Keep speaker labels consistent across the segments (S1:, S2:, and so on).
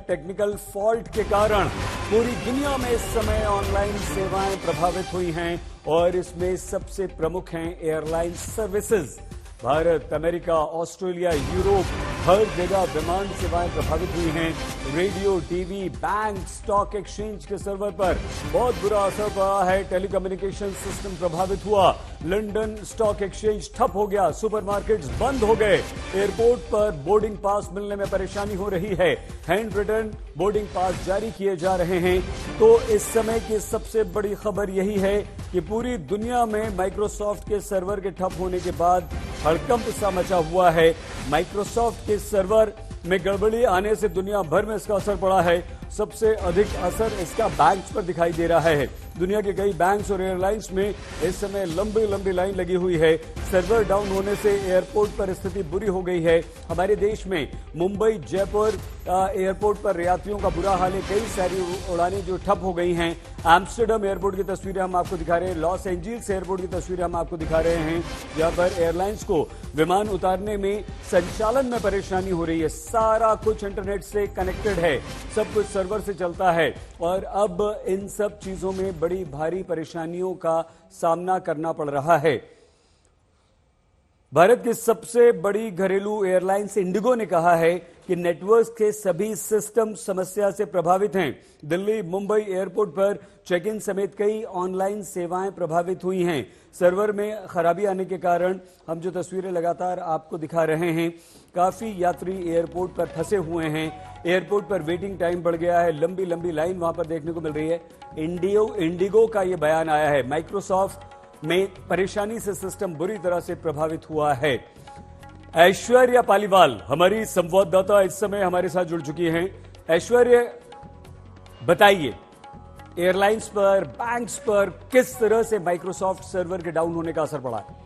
S1: Technical fault के कारण पूरी दुनिया में इस समय ऑनलाइन सेवाएं प्रभावित हुई हैं और इसमें सबसे प्रमुख हैं airline services. Bharat, America, Australia, Europe, हर जगह विमान सेवाएं प्रभावित हुई हैं। Radio, TV, bank, stock exchange के सर्वर पर बहुत बुरा असर पड़ा है। टेलीकम्युनिकेशन सिस्टम प्रभावित हुआ। लंदन स्टॉक एक्सचेंज ठप हो गया। सुपरमार्केट्स बंद हो गए। एयरपोर्ट पर बोर्डिंग पास मिलने में परेशानी हो रही है। हैंड रिटन बोर्डिंग पास जारी किए जा रहे हैं। तो इस समय की सबसे बड़ी खबर यही है कि पूरी दुनिया में माइक्रोसॉफ्ट के सर्वर के ठप होने के बाद हड़कंप सा मचा हुआ है। माइक्रोसॉफ्ट के सर्वर में गड़बड़ी आने से दुनिया भर में इसका असर पड़ा है। सबसे अधिक असर इसका बैंक्स पर दिखाई दे रहा है। दुनिया के कई बैंक्स और एयरलाइंस में इस समय लंबी लंबी लाइन लगी हुई है। सर्वर डाउन होने से एयरपोर्ट पर स्थिति बुरी हो गई है। हमारे देश में मुंबई, जयपुर एयरपोर्ट पर यात्रियों का बुरा हाल है। कई सारी उड़ानें जो ठप हो गई हैं। एम्स्टर्डम एयरपोर्ट की तस्वीरें हम आपको दिखा रहे हैं। लॉस एंजल्स एयरपोर्ट की तस्वीरें हम आपको दिखा रहे हैं, जहां पर एयरलाइंस को विमान उतारने में, संचालन में परेशानी हो रही है। सारा कुछ इंटरनेट से कनेक्टेड है, सब कुछ सर्वर से चलता है और अब इन सब चीजों में बड़ी भारी परेशानियों का सामना करना पड़ रहा है। भारत की सबसे बड़ी घरेलू एयरलाइंस इंडिगो ने कहा है कि नेटवर्क के सभी सिस्टम समस्या से प्रभावित हैं। दिल्ली, मुंबई एयरपोर्ट पर चेक इन समेत कई ऑनलाइन सेवाएं प्रभावित हुई हैं। सर्वर में खराबी आने के कारण हम जो तस्वीरें लगातार आपको दिखा रहे हैं, काफी यात्री एयरपोर्ट पर फंसे हुए हैं। एयरपोर्ट पर वेटिंग टाइम बढ़ गया है। लंबी लंबी लाइन वहां पर देखने को मिल रही है। इंडिगो का यह बयान आया है। माइक्रोसॉफ्ट में परेशानी से सिस्टम बुरी तरह से प्रभावित हुआ है। ऐश्वर्या पालीवाल हमारी संवाददाता इस समय हमारे साथ जुड़ चुकी हैं। ऐश्वर्या, बताइए एयरलाइंस पर, बैंक्स पर किस तरह से माइक्रोसॉफ्ट सर्वर के डाउन होने का असर पड़ा है?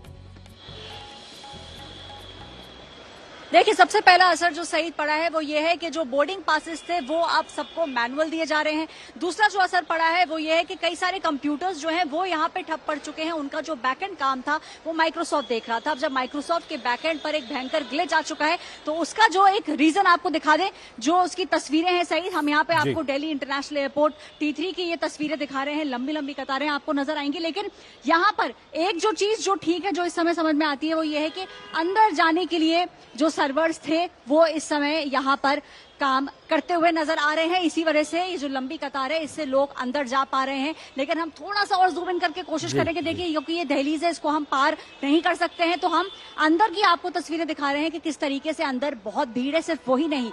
S2: देखिए, सबसे पहला असर जो सही पड़ा है वो ये है कि जो बोर्डिंग पासेस थे वो अब सबको मैनुअल दिए जा रहे हैं। दूसरा जो असर पड़ा है वो ये है कि कई सारे कंप्यूटर्स जो हैं वो यहाँ पे ठप पड़ चुके हैं। उनका जो बैकएंड काम था वो माइक्रोसॉफ्ट देख रहा था। अब जब माइक्रोसॉफ्ट के बैकएंड पर एक भयंकर ग्लिच आ चुका है तो उसका जो एक रीजन आपको दिखा दें, जो उसकी तस्वीरें हैं सही, हम यहाँ पे आपको दिल्ली इंटरनेशनल एयरपोर्ट T3 की ये तस्वीरें दिखा रहे हैं। लंबी लंबी कतारें आपको नजर आएंगी, लेकिन यहाँ पर एक जो चीज जो ठीक है, जो इस समय समझ में आती है, वो ये है कि अंदर जाने के लिए जो सर्वर्स थे वो इस समय यहाँ पर काम करते हुए नजर आ रहे हैं। इसी वजह से ये जो लंबी कतार है, इससे लोग अंदर जा पा रहे हैं। लेकिन हम थोड़ा सा और जूम इन करके कोशिश करेंगे। देखिए, क्योंकि ये दहलीज है, इसको हम पार नहीं कर सकते हैं, तो हम अंदर की आपको तस्वीरें दिखा रहे हैं कि किस तरीके से अंदर बहुत भीड़ है। सिर्फ वही नहीं,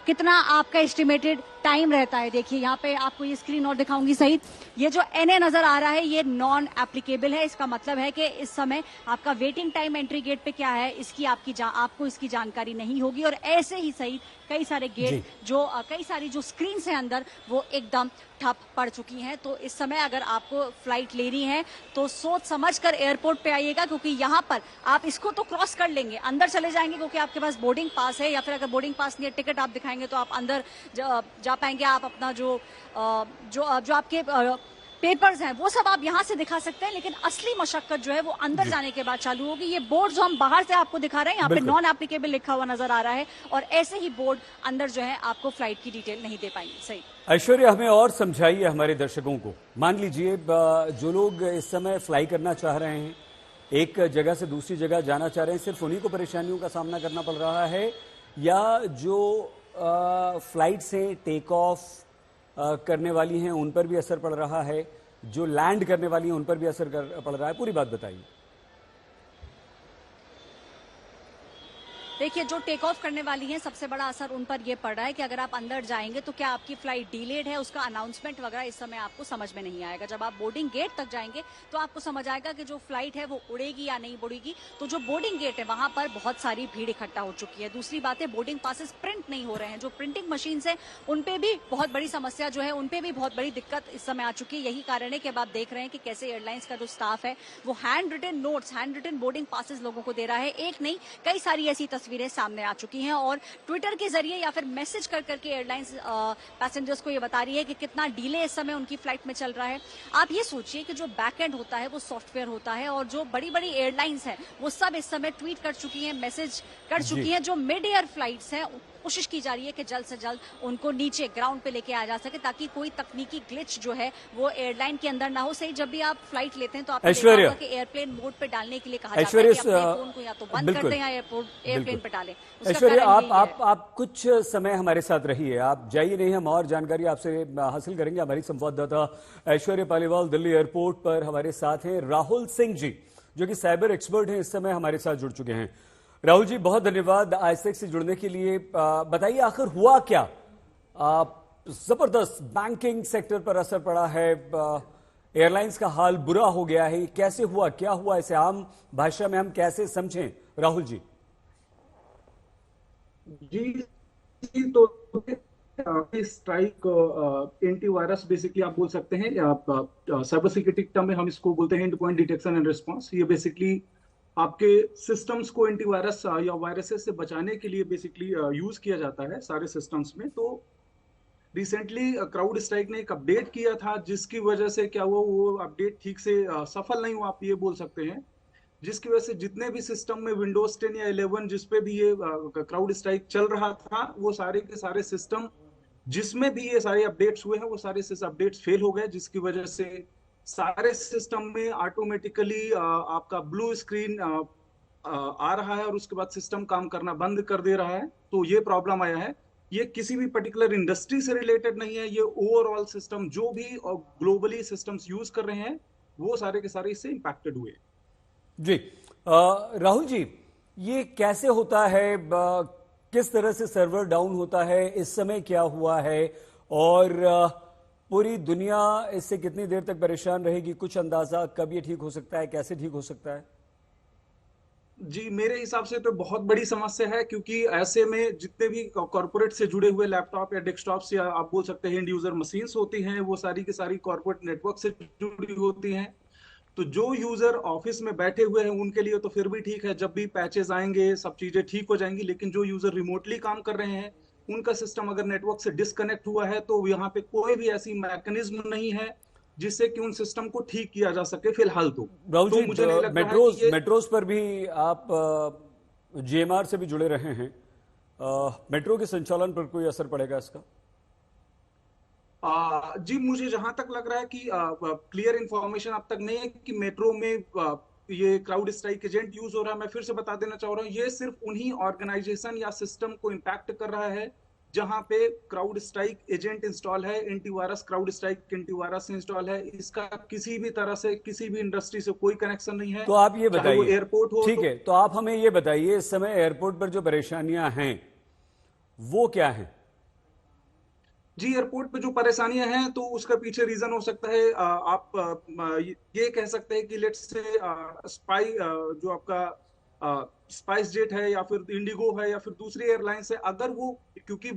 S2: कितना आपका एस्टिमेटेड टाइम रहता है। देखिए, यहाँ पे आपको ये स्क्रीन और दिखाऊंगी सही। ये जो NA नजर आ रहा है ये नॉन एप्लीकेबल है। इसका मतलब है कि इस समय आपका वेटिंग टाइम एंट्री गेट पे क्या है, इसकी आपको इसकी जानकारी नहीं होगी। और ऐसे ही सही कई सारे गेट जो कई सारी जो स्क्रीन है अंदर वो एकदम ठप पड़ चुकी हैं। तो इस समय अगर आपको फ्लाइट लेनी है तो सोच समझ कर एयरपोर्ट पे आइएगा, क्योंकि यहाँ पर आप इसको तो क्रॉस कर लेंगे, अंदर चले जाएंगे क्योंकि आपके पास बोर्डिंग पास है, या फिर अगर बोर्डिंग पास नहीं है, टिकट आप दिखाएंगे तो आप अंदर जा पाएंगे। आप अपना जो आपके पेपर्स हैं वो सब आप यहाँ से दिखा सकते हैं। लेकिन असली मशक्कत जो है वो अंदर जाने के बाद चालू होगी। ये बोर्ड जो हम बाहर से आपको दिखा रहे हैं, यहाँ पे नॉन एप्लीकेबल लिखा हुआ नजर आ रहा है, और ऐसे ही बोर्ड अंदर जो है आपको फ्लाइट की डिटेल नहीं दे पाएंगे। सही
S1: ऐश्वर्या, हमें और समझाइए हमारे दर्शकों को। मान लीजिए जो लोग इस समय फ्लाई करना चाह रहे हैं, एक जगह से दूसरी जगह जाना चाह रहे हैं, सिर्फ उन्हीं को परेशानियों का सामना करना पड़ रहा है, या जो फ्लाइट से टेक ऑफ करने वाली हैं उन पर भी असर पड़ रहा है, जो लैंड करने वाली हैं उन पर भी असर पड़ रहा है? पूरी बात बताइए।
S2: देखिए, जो टेक ऑफ करने वाली हैं सबसे बड़ा असर उन पर यह पड़ रहा है कि अगर आप अंदर जाएंगे तो क्या आपकी फ्लाइट डिलेड है, उसका अनाउंसमेंट वगैरह इस समय आपको समझ में नहीं आएगा। जब आप बोर्डिंग गेट तक जाएंगे तो आपको समझ आएगा कि जो फ्लाइट है वो उड़ेगी या नहीं उड़ेगी। तो जो बोर्डिंग गेट है वहां पर बहुत सारी भीड़ इकट्ठा हो चुकी है। दूसरी बात है, बोर्डिंग पासेस प्रिंट नहीं हो रहे हैं। जो प्रिंटिंग मशीन है उन पे भी बहुत बड़ी समस्या जो है, उन पे भी बहुत बड़ी दिक्कत इस समय आ चुकी है। यही कारण है कि अब आप देख रहे हैं कि कैसे एयरलाइंस का जो स्टाफ है वो handwritten notes, handwritten boarding passes लोगों को दे रहा है। एक नहीं, कई सारी ऐसी तस्वीरें सामने आ चुकी हैं और ट्विटर के जरिए या फिर मैसेज कर करके एयरलाइंस पैसेंजर्स को ये बता रही है कि कितना डिले इस समय उनकी फ्लाइट में चल रहा है। आप ये सोचिए कि जो बैकएंड होता है वो सॉफ्टवेयर होता है, और जो बड़ी बड़ी एयरलाइंस हैं वो सब इस समय ट्वीट कर चुकी हैं, मैसेज कर चुकी हैं। जो मिड एयर फ्लाइट्स हैं कोशिश की जा रही है कि जल्द से जल्द उनको नीचे ग्राउंड पे लेके आ जा सके, ताकि कोई तकनीकी ग्लिच जो है वो एयरलाइन के अंदर ना हो। सही, जब भी आप फ्लाइट लेते हैं तो आपने देखा होगा कि एयरप्लेन मोड पे डालने के लिए कहा जाता है कि अपने फोन को या तो बंद कर दें या एयरप्लेन पे डालें।
S1: ऐश्वर्या, आप कुछ समय हमारे साथ रहिए, आप जाइए नहीं, हम और जानकारी आपसे हासिल करेंगे। हमारी संवाददाता ऐश्वर्या पालीवाल दिल्ली एयरपोर्ट पर हमारे साथ हैं। राहुल सिंह जी, जो कि साइबर एक्सपर्ट हैं, इस समय हमारे साथ जुड़ चुके हैं। राहुल जी, बहुत धन्यवाद आईएसएक्स से जुड़ने के लिए। बताइए आखिर हुआ क्या? जबरदस्त बैंकिंग सेक्टर पर असर पड़ा है, एयरलाइंस का हाल बुरा हो गया है, कैसे हुआ, क्या हुआ, इसे आम भाषा में हम कैसे समझें? राहुल जी
S3: तो स्ट्राइक एंटीवायरस बेसिकली आप बोल सकते हैं, साइबर सिक्योरिटी टर्म में हम इसको बोलते हैं and point detection and response. ये बेसिकली आपके सिस्टम्स को एंटीवायरस या वायरसेस से बचाने के लिए बेसिकली यूज किया जाता है सारे सिस्टम्स में। तो रिसेंटली क्राउड स्ट्राइक ने एक अपडेट किया था, जिसकी वजह से क्या हुआ, वो अपडेट ठीक से सफल नहीं हुआ, आप ये बोल सकते हैं, जिसकी वजह से जितने भी सिस्टम में विंडोज 10 या 11 जिसपे भी ये क्राउड स्ट्राइक चल रहा था, वो सारे के सारे सिस्टम जिसमें भी ये सारे अपडेट्स हुए हैं, वो सारे अपडेट्स फेल हो गए, जिसकी वजह से सारे सिस्टम में ऑटोमेटिकली आपका ब्लू स्क्रीन आ रहा है और उसके बाद सिस्टम काम करना बंद कर दे रहा है। तो ये प्रॉब्लम आया है। ये किसी भी पर्टिकुलर इंडस्ट्री से रिलेटेड नहीं है, ये ओवरऑल सिस्टम जो भी ग्लोबली सिस्टम्स यूज कर रहे हैं वो सारे के सारे इससे इंपैक्टेड हुए।
S1: जी राहुल जी, ये कैसे होता है, किस तरह से सर्वर डाउन होता है, इस समय क्या हुआ है और पूरी दुनिया इससे कितनी देर तक परेशान रहेगी? कुछ अंदाजा कब ये ठीक हो सकता है, कैसे ठीक हो सकता है?
S3: जी, मेरे हिसाब से तो बहुत बड़ी समस्या है, क्योंकि ऐसे में जितने भी कॉर्पोरेट से जुड़े हुए लैपटॉप या डेस्कटॉप्स या आप बोल सकते हैं एंड यूजर मशीन्स होती हैं, वो सारी की सारी कॉर्पोरेट नेटवर्क से जुड़ी होती हैं। तो जो यूजर ऑफिस में बैठे हुए हैं उनके लिए तो फिर भी ठीक है, जब भी पैचेस आएंगे सब चीजें ठीक हो जाएंगी। लेकिन जो यूजर रिमोटली काम कर रहे हैं, उनका सिस्टम अगर नेटवर्क से डिस्कनेक्ट हुआ है, तो यहाँ पे कोई भी ऐसी मैकेनिज्म नहीं है जिससे कि उन सिस्टम को ठीक किया जा सके फिलहाल। तो
S1: राहुल जी,
S3: मुझे नहीं लग रहा है कि
S1: मेट्रोज पर भी आप जीएमआर से भी जुड़े रहे हैं, मेट्रो के संचालन पर कोई असर पड़ेगा इसका?
S3: जी, मुझे जहां तक लग रहा है कि क्लियर इंफॉर्मेशन अब तक नहीं है कि मेट्रो में ये क्राउड स्ट्राइक एजेंट यूज हो रहा है। मैं फिर से बता देना चाह रहा हूँ, ये सिर्फ उन्हीं ऑर्गेनाइजेशन या सिस्टम को इम्पैक्ट कर रहा है जहां पे क्राउड स्ट्राइक एजेंट इंस्टॉल है, antivirus crowd strike antivirus install है। इसका किसी भी तरह से किसी भी इंडस्ट्री से कोई कनेक्शन नहीं है।
S1: तो आप ये बताइए,
S3: एयरपोर्ट हो,
S1: ठीक है, तो आप हमें ये बताइए इस समय एयरपोर्ट पर जो परेशानियां हैं वो क्या है?
S3: जी, एयरपोर्ट पे जो परेशानियां हैं तो उसका पीछे रीजन हो सकता है, आप ये कह सकते हैं कि लेट्स से स्पाई जो आपका स्पाइस जेट है या फिर इंडिगो है या फिर दूसरी एयरलाइंस है, अगर वो क्योंकि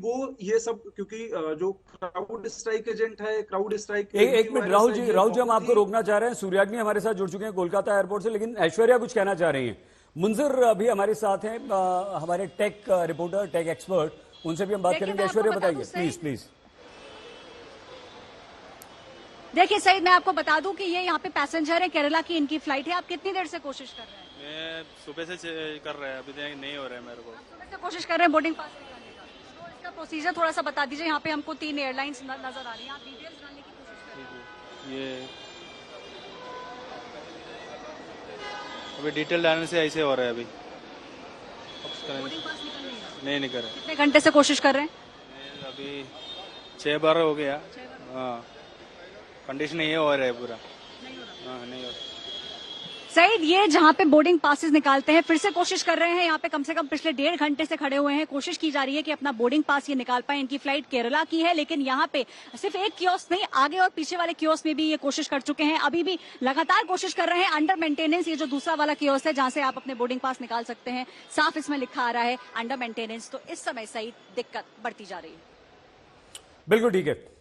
S3: ये सब क्योंकि जो क्राउड स्ट्राइक एजेंट है, क्राउड स्ट्राइक
S1: एक मिनट राहुल जी, हम आपको रोकना चाह रहे हैं। सूर्याग्नि हमारे साथ जुड़ चुके हैं कोलकाता एयरपोर्ट से, लेकिन ऐश्वर्या कुछ कहना चाह रही हैं। मुंजिर अभी हमारे साथ हैं, हमारे टेक रिपोर्टर, टेक एक्सपर्ट, उनसे भी हम बात करेंगे। ऐश्वर्या बताइए प्लीज प्लीज।
S2: देखिए सईद, मैं आपको बता दूं कि ये यहाँ पे पैसेंजर है, केरला की इनकी फ्लाइट है। आप कितनी देर से कोशिश कर रहे हैं?
S4: मैं सुबह से कर रहा है, अभी तक नहीं हो रहा है मेरे को।
S2: सुबह से कोशिश कर रहे हैं बोर्डिंग पास निकालने का, तो इसका प्रोसीजर थोड़ा सा बता दीजिए। यहाँ पे हमको 3 एयरलाइंस नजर आ रही हैं, आप डिटेल्स डालने की कोशिश करें।
S4: ये अभी डिटेल डालने से ऐसे हो रहा है अभी।
S2: बोर्डिंग पास
S4: नहीं निकल रहा।
S2: कितने घंटे से कोशिश कर रहे हैं?
S4: अभी 6 बार हो गया। हाँ, कंडीशन ये हो रहा है पूरा। हाँ, नहीं हो रहा।
S2: सईद, ये जहाँ पे बोर्डिंग पासेस निकालते हैं, फिर से कोशिश कर रहे हैं। यहाँ पे कम से कम पिछले 1.5 घंटे से खड़े हुए हैं, कोशिश की जा रही है कि अपना बोर्डिंग पास ये निकाल पाए। इनकी फ्लाइट केरला की है, लेकिन यहाँ पे सिर्फ एक कियोस्क नहीं, आगे और पीछे वाले कियोस्क में भी ये कोशिश कर चुके हैं। अभी भी लगातार कोशिश कर रहे हैं। अंडर मेंटेनेंस, ये जो दूसरा वाला कियोस्क है जहाँ से आप अपने बोर्डिंग पास निकाल सकते हैं, साफ इसमें लिखा आ रहा है अंडर मेंटेनेंस। तो इस समय सईद दिक्कत बढ़ती जा रही है।
S1: बिल्कुल ठीक है।